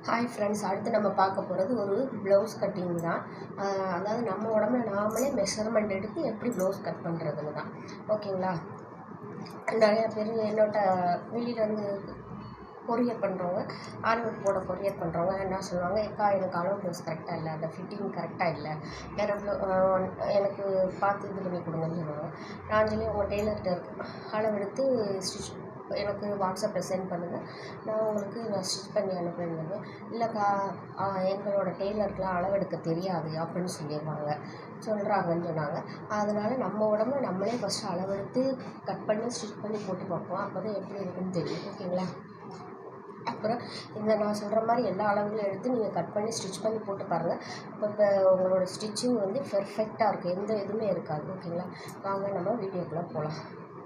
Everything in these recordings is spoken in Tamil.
ஹாய் ஃப்ரெண்ட்ஸ், அடுத்து நம்ம பார்க்க போகிறது ஒரு ப்ளவுஸ் கட்டிங் தான். அதாவது நம்ம உடம்புல நாமளே மெஷர்மெண்ட் எடுத்து எப்படி ப்ளவுஸ் கட் பண்ணுறதுன்னு தான். ஓகேங்களா? நிறையா பேர் என்னோட வெளியிலேருந்து கொரியர் பண்ணுறவங்க, ஆர்டர் போட கொரியர் பண்ணுறவங்க என்ன சொல்லுவாங்க, எனக்கு அளவு ப்ளவுஸ் கரெக்டாக இல்லை, அந்த ஃபிட்டிங் கரெக்டாக இல்லை, வேறு எனக்கு பார்த்து இது பண்ணி கொடுங்கன்னு சொல்லுவாங்க. நான் சொல்லி உங்கள் டெய்லர்கிட்ட அளவெடுத்து ஸ்டிச் எனக்கு வாட்ஸ்அப்பில் சென்ட் பண்ணுங்கள், நான் ஸ்டிச் பண்ணி அனுப்புறேன்னு. இல்லைக்கா, எங்களோட டெய்லருக்குலாம் அளவெடுக்க தெரியாது அப்படின்னு சொல்கிறாங்கன்னு சொன்னாங்க. அதனால் நம்ம உடம்புல நம்மளே ஃபஸ்ட்டு அளவெடுத்து கட் பண்ணி ஸ்டிச் பண்ணி போட்டு பார்ப்போம். அப்போ தான் எப்படி இருக்குன்னு தெரியும். ஓகேங்களா? அப்புறம் நான் சொல்கிற மாதிரி எல்லா அளவுகளும் எடுத்து நீங்கள் கட் பண்ணி ஸ்டிச் பண்ணி போட்டு பாருங்கள். இப்போ உங்களோட ஸ்டிச்சிங் பெர்ஃபெக்டாக இருக்கும், எந்த இதுவுமே இருக்காது. ஓகேங்களா? வாங்க நம்ம வீடியோக்குள்ளே போகலாம்.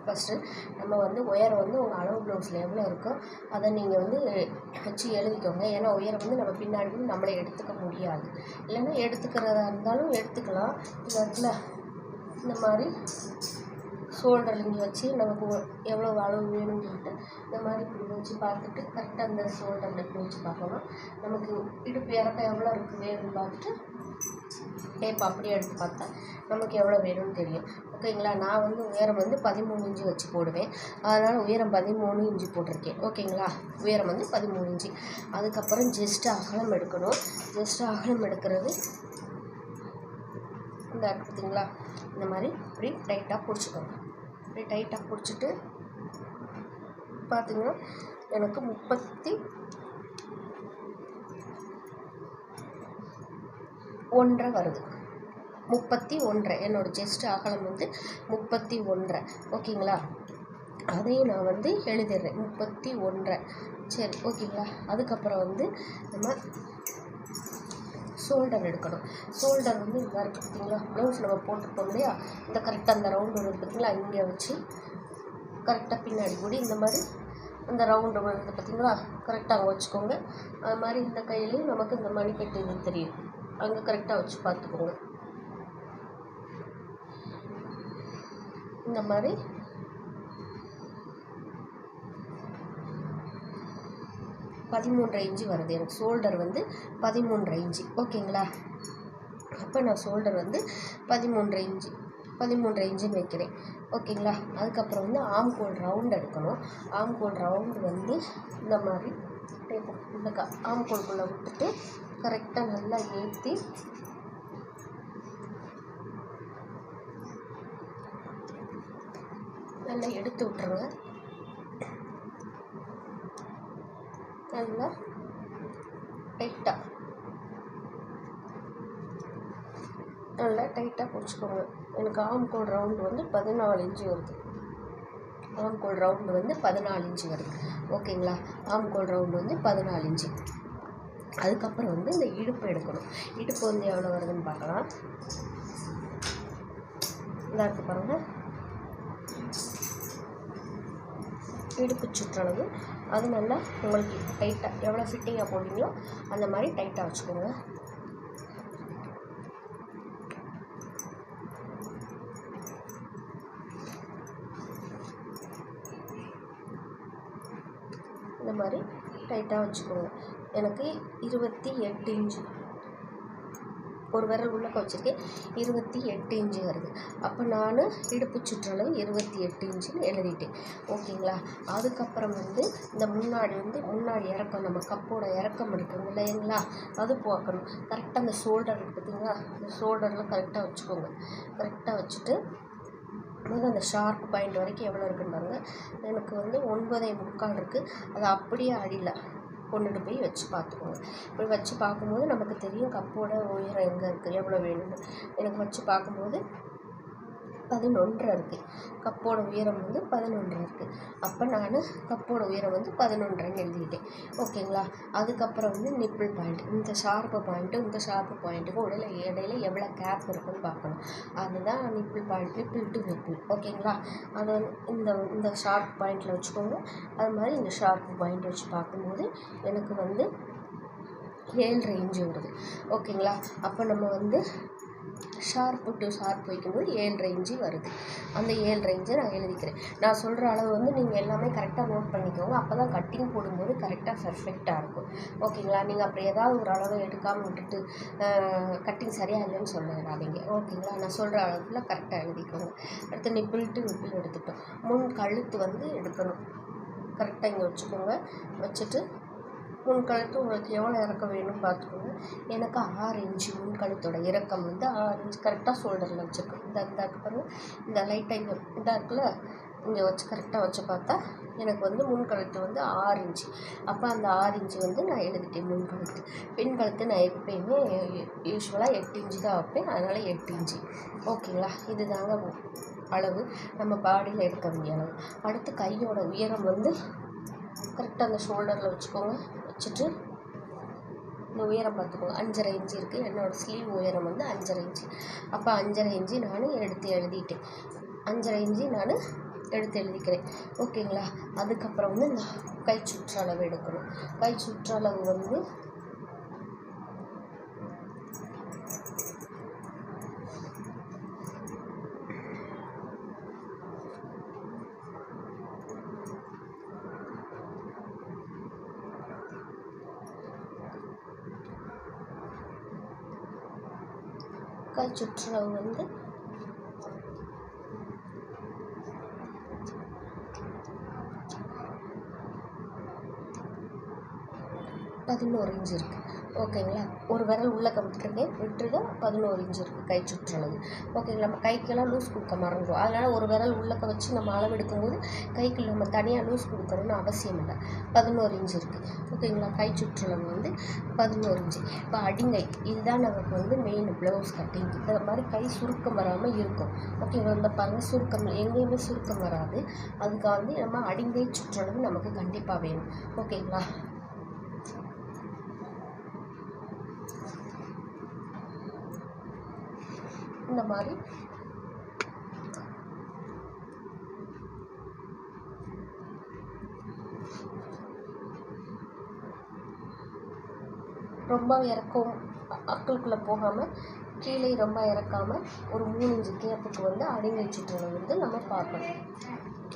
ஃபஸ்ட்டு நம்ம உயரம் உங்கள் அளவு ப்ளவுஸில் எவ்வளோ இருக்கோ அதை நீங்கள் வச்சு எழுதிக்கோங்க. ஏன்னா உயரம் நம்ம பின்னாடி நம்மளே எடுத்துக்க முடியாது. இல்லைன்னா எடுத்துக்கிறதா இருந்தாலும் எடுத்துக்கலாம். இந்த இடத்துல இந்த மாதிரி ஷோல்டர் இங்கே வச்சு நமக்கு எவ்வளோ அளவு வேணும்னு சொல்லிட்டு இந்த மாதிரி இப்படி வச்சு பார்த்துட்டு கரெக்டாக அந்த ஷோல்டரில் இப்படி வச்சு பார்க்கணும். நமக்கு இடுப்பு இறக்கம் எவ்வளோ இருக்குது வேணும்னு பார்த்துட்டு டேப் அப்படியே எடுத்து பார்த்தா நமக்கு எவ்வளோ வேணும்னு தெரியும். ஓகேங்களா? நான் உயரம் 13 இன்ச்சு வச்சு போடுவேன். அதனால் உயரம் 13 இன்ச்சு போட்டிருக்கேன். ஓகேங்களா? உயரம் 13 இன்ச்சு. அதுக்கப்புறம் ஜஸ்ட்டு அகலம் எடுக்கணும். ஜஸ்ட்டு அகலம் எடுக்கிறது இந்த பார்த்தீங்களா, இந்த மாதிரி இப்படி டைட்டாக பிடிச்சிக்கோங்க. இப்படி டைட்டாக பிடிச்சிட்டு பார்த்திங்கன்னா எனக்கு 31.5 வருது. 31.5 என்னோடய செஸ்ட் அகலம் 31.5. ஓகேங்களா? அதையும் நான் எழுதிடுறேன் 31.5. சரி, ஓகேங்களா? அதுக்கப்புறம் நம்ம ஷோல்டர் எடுக்கணும். ஷோல்டர் இதாக இருக்குது பார்த்தீங்களா, ப்ளவுஸ் நம்ம போட்டுருப்போம் இல்லையா, இந்த கரெக்டாக அந்த ரவுண்டு வருது பார்த்தீங்களா, இங்கே வச்சு கரெக்டாக பின்னாடி கூடி இந்த மாதிரி அந்த ரவுண்டு வருது பார்த்தீங்களா, கரெக்டாக அங்கே வச்சுக்கோங்க. அது மாதிரி இந்த கையிலையும் நமக்கு இந்த மணிக்கட்டு இது தெரியும், அங்கே கரெக்டாக வச்சு பார்த்துக்கோங்க. இந்த மாதிரி 13.5 இன்ச்சு வருது. எனக்கு ஷோல்டர் 13.5 இன்ச்சு. ஓகேங்களா? அப்போ நான் ஷோல்டர் 13.5 இன்ச்சுன்னு வைக்கிறேன். ஓகேங்களா? அதுக்கப்புறம் ஆம்கோல் ரவுண்ட் எடுக்கணும். ஆம்கோல் ரவுண்டு இந்த மாதிரி இந்த ஆம்கோல்குள்ளே விட்டுட்டு கரெக்டாக நல்லா ஏற்றி நல்லா எடுத்து விட்டுருங்க. நல்லா டைட்டாக பிடிச்சிக்கோங்க. எனக்கு ஆம்கோல் ரவுண்டு 14 இன்ச்சு வருது. ஆம்கோல் ரவுண்டு 14 இன்ச்சு வருது. ஓகேங்களா? ஆம்கோல் ரவுண்டு 14 இன்ச்சு. அதுக்கப்புறம் இந்த இடுப்பு எடுக்கணும். இடுப்பு எவ்வளோ வருதுன்னு பார்க்கலாம். இதாக இருக்குது பாருங்கள், இடுப்பு சுற்றளவு. அது நல்லா உங்களுக்கு டைட்டாக எவ்வளோ ஃபிட்டிங்காக போடுவீங்களோ அந்த மாதிரி டைட்டாக வச்சுக்கோங்க. இந்த மாதிரி டைட்டாக வச்சுக்கோங்க. எனக்கு 28 இன்ச்சு ஒரு விரல் உள்ளக்க வச்சுருக்கேன், 28 இன்ச்சு வருது. அப்போ நான் இடுப்பு சுற்றளவு 28 இன்ச்சுன்னு எழுதிட்டேன். ஓகேங்களா? அதுக்கப்புறம் இந்த முன்னாடி இறக்கம், நம்ம கப்போட இறக்கம் எடுக்கணும் இல்லைங்களா, அது பார்க்கணும். கரெக்டாக அந்த ஷோல்டர் இருக்குது பார்த்தீங்களா, அந்த ஷோல்டரில் கரெக்டாக வச்சுக்கோங்க. கரெக்டாக வச்சுட்டு அந்த ஷார்ப் பாயிண்ட் வரைக்கும் எவ்வளோ இருக்குன்னு பாருங்கள். எனக்கு 9.25 இருக்குது. அது அப்படியே அடியில் கொண்டுட்டு போய் வச்சு பார்த்துக்கோங்க. இப்படி வச்சு பார்க்கும்போது நமக்கு தெரியும் கப்போட உயரம் எங்கே இருக்குது, எவ்வளோ வேணும்னு. எனக்கு வச்சு பார்க்கும்போது 11 இருக்குது. கப்போட உயரம் 11 இருக்குது. அப்போ நான் கப்போட உயரம் 11ன்னு எழுதிக்கிட்டேன். ஓகேங்களா? அதுக்கப்புறம் நிப்பிள் பாயிண்ட், இந்த ஷார்ப்பு பாயிண்ட்டுக்கும் இடையில எவ்வளோ கேப் இருக்குன்னு பார்க்கணும். அதுதான் nibble point, nibble to nibble. ஓகேங்களா? அது இந்த ஷார்ப் பாயிண்டில் வச்சுக்கோங்க. அது மாதிரி இந்த ஷார்ப் பாயிண்ட் வச்சு பார்க்கும்போது எனக்கு 7.5 இன்ச்சு வருது. ஓகேங்களா? அப்போ நம்ம ஷார்ப்பு டு ஷார்ப் வைக்கும்போது 7.5 இன்ச்சு வருது. அந்த 7.5 இன்ச்சை நான் எழுதிக்கிறேன். நான் சொல்கிற அளவு வந்து நீங்கள் எல்லாமே கரெக்டாக நோட் பண்ணிக்கோங்க. அப்போ தான் கட்டிங் போடும்போது கரெக்டாக பெர்ஃபெக்டாக இருக்கும். ஓகேங்களா? நீங்கள் அப்படி ஏதாவது ஒரு அளவு எடுக்காமல் விட்டுட்டு கட்டிங் சரியாக இல்லைன்னு சொல்லிடாதீங்க. ஓகேங்களா? நான் சொல்கிற அளவுக்குள்ள கரெக்டாக எழுதிக்கோங்க. அடுத்து நிப்பிள் டு நிப்பிள் எடுத்துட்டோம். முன் கழுத்து வந்து எடுக்கணும். கரெக்டாக இங்கே வச்சுக்கோங்க. வச்சுட்டு முன்கழுத்து உங்களுக்கு எவ்வளோ இறக்கம் வேணும்னு பார்த்துக்கோங்க. எனக்கு 6 இன்ச்சு முன்கழுத்தோட இறக்கம் வந்து 6 இன்ச்சு கரெக்டாக ஷோல்டரில் வச்சுருக்கேன். இந்த பாருங்கள், இந்த லைட்டாக இங்கே இதாக இருக்குல்ல, இங்கே வச்சு கரெக்டாக வச்சு பார்த்தா எனக்கு வந்து முன்கழுத்து வந்து 6 இன்ச்சு. அப்போ அந்த 6 இன்ச்சு வந்து நான் எழுதிட்டேன் முன்கழுத்து. பின்கழுத்து நான் எப்பயுமே யூஸ்வலாக 8 இன்ச்சு தான் வைப்பேன், அதனால் 8 இன்ச்சு. ஓகேங்களா? இது தாங்க அளவு நம்ம பாடியில் எடுக்க வேண்டிய அளவு. அடுத்து கையோட உயரம் வந்து கரெக்டாக அந்த ஷோல்டரில் வச்சுக்கோங்க. வச்சுட்டு இந்த உயரம் பார்த்துக்கோங்க. 5.5 இன்ச்சு இருக்குது. என்னோடய ஸ்லீவ் உயரம் வந்து 5.5 இன்ச்சு. அப்போ 5.5 இன்ச்சு நான் எடுத்து எழுதிட்டேன். 5.5 இன்ச்சு நான் எடுத்து எழுதிக்கிறேன். ஓகேங்களா? அதுக்கப்புறம் வந்து இந்த கை சுற்றளவு எடுக்கணும். கை சுற்றளவு வந்து சுற்றளவு வந்து 11 இன்ச்சு இருக்குது. ஓகேங்களா? ஒரு விரல் உள்ளே விட்டுருக்கேன். 11 இன்ச்சு இருக்குது கை சுற்றளவு. ஓகேங்களா? நம்ம கைக்கெல்லாம் லூஸ் கொடுக்க மறந்துடும். அதனால் ஒரு விரல் உள்ளக்க வச்சு நம்ம அளவு எடுக்கும்போது கைக்கு நம்ம தனியாக லூஸ் கொடுக்கணும்னு அவசியம் இல்லை. 11 இன்ச்சு இருக்குது. ஓகேங்களா? கை சுற்றளவு வந்து 11 இன்ச்சு. இப்போ அடிங்கை, இதுதான் நமக்கு வந்து மெயின் ப்ளவுஸ் கட்டிங். இந்த மாதிரி கை சுருக்கம் வராமல் இருக்கும். ஓகேங்களா? இந்த பாருங்கள், சுருக்கம் எங்கேயுமே சுருக்கம் வராது. அதுக்கு வந்து நம்ம அடிங்கை சுற்றளவு நமக்கு கண்டிப்பாக வேணும். ஓகேங்களா? இந்த மாதிரி ரொம்ப இறக்கம் அக்களுக்குள்ளே போகாமல் கீழே ரொம்ப இறக்காமல் ஒரு 3 இன்ச்சு கேப்புக்கு வந்து அடிங்கை சுற்றளவு வந்து நம்ம பார்க்கணும்.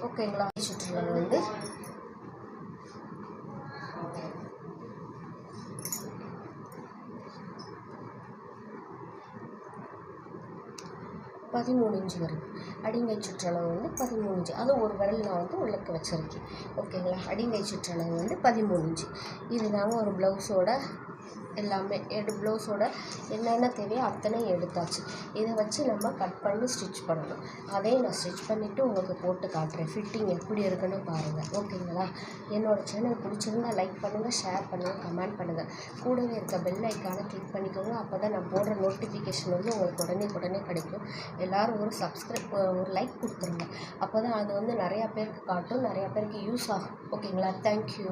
ஓகேங்களா? சுற்றளவு வந்து 13 இன்ச்சு வருது. அடிங்கை சுற்றளவு வந்து 13 இன்ச்சு. அது ஒரு விரல் நான் வந்து உள்ளக்க வச்சுருக்கேன். ஓகேங்களா? அடிங்கை சுற்றளவு வந்து 13 இன்ச்சு. இதுதாங்க ஒரு ப்ளவுஸோட எல்லாமே. ப்ளவுஸோட என்னென்ன தேவையோ அத்தனை எடுத்தாச்சு. இதை வச்சு நம்ம கட் பண்ணி ஸ்டிச் பண்ணணும். அதையும் நான் ஸ்டிச் பண்ணிவிட்டு உங்களுக்கு போட்டு காட்டுறேன். ஃபிட்டிங் எப்படி இருக்குன்னு பாருங்கள். ஓகேங்களா? என்னோடய சேனல் பிடிச்சிருந்தா லைக் பண்ணுங்கள், ஷேர் பண்ணுங்கள், கமெண்ட் பண்ணுங்கள். கூடவே இருக்க பெல் ஐக்கானை கிளிக் பண்ணிக்கோங்க. அப்போ தான் நான் போடுற நோட்டிஃபிகேஷன் வந்து உங்களுக்கு உடனே கிடைக்கும். எல்லோரும் ஒரு லைக் கொடுத்துருங்க. அப்போ தான் அது வந்து நிறையா பேருக்கு காட்டும், நிறையா பேருக்கு யூஸ் ஆகும். ஓகேங்களா? தேங்க்யூ.